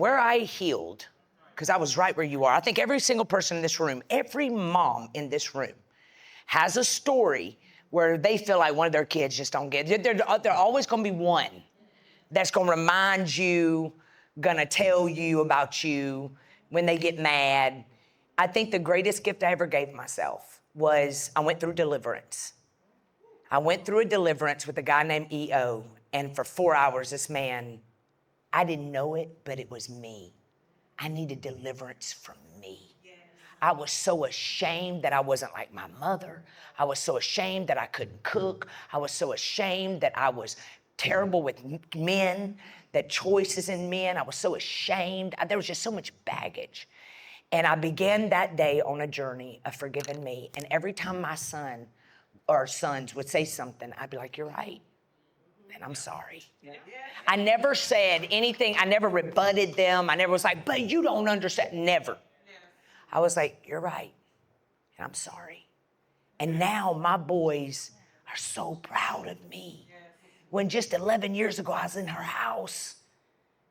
Where I healed, because I was right where you are. I think every single person in this room, every mom in this room has a story where they feel like one of their kids just don't get it. They're always going to be one that's going to remind you, going to tell you about you when they get mad. I think the greatest gift I ever gave myself was I went through deliverance. I went through a deliverance with a guy named E.O., and for 4 hours, this man, I didn't know it, but it was me. I needed deliverance from me. I was so ashamed that I wasn't like my mother. I was so ashamed that I couldn't cook. I was so ashamed that I was terrible with men, that choices in men. I was so ashamed. There was just so much baggage. And I began that day on a journey of forgiving me. And every time my son or sons would say something, I'd be like, you're right. And I'm sorry. I never said anything. I never rebutted them. I never was like, but you don't understand. Never. I was like, you're right. And I'm sorry. And now my boys are so proud of me. When just 11 years ago, I was in her house,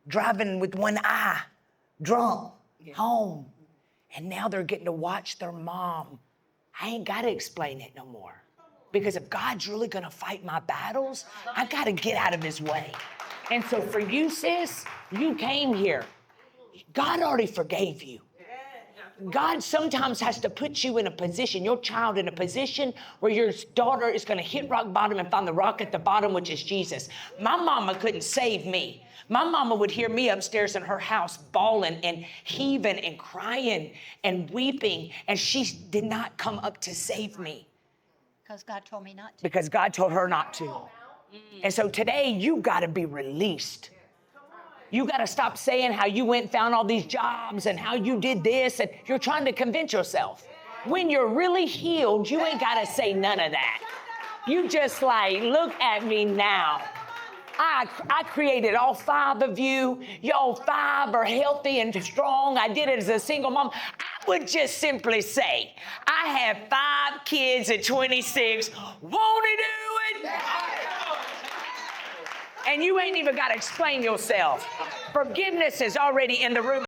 driving with one eye, drunk, home. And now they're getting to watch their mom. I ain't got to explain it no more. Because if God's really going to fight my battles, I got to get out of his way. And so for you, sis, you came here. God already forgave you. God sometimes has to put you in a position, your child in a position where your daughter is going to hit rock bottom and find the rock at the bottom, which is Jesus. My mama couldn't save me. My mama would hear me upstairs in her house bawling and heaving and crying and weeping, and she did not come up to save me. Because God told me not to. Because God told her not to. And so today, you got to be released. You got to stop saying how you went and found all these jobs and how you did this, and you're trying to convince yourself. When you're really healed, you ain't got to say none of that. You just like, look at me now. I created all 5 of you. Y'all 5 are healthy and strong. I did it as a single mom. I would just simply say, I have 5 kids at 26. Won't he do it? And you ain't even got to explain yourself. Forgiveness is already in the room.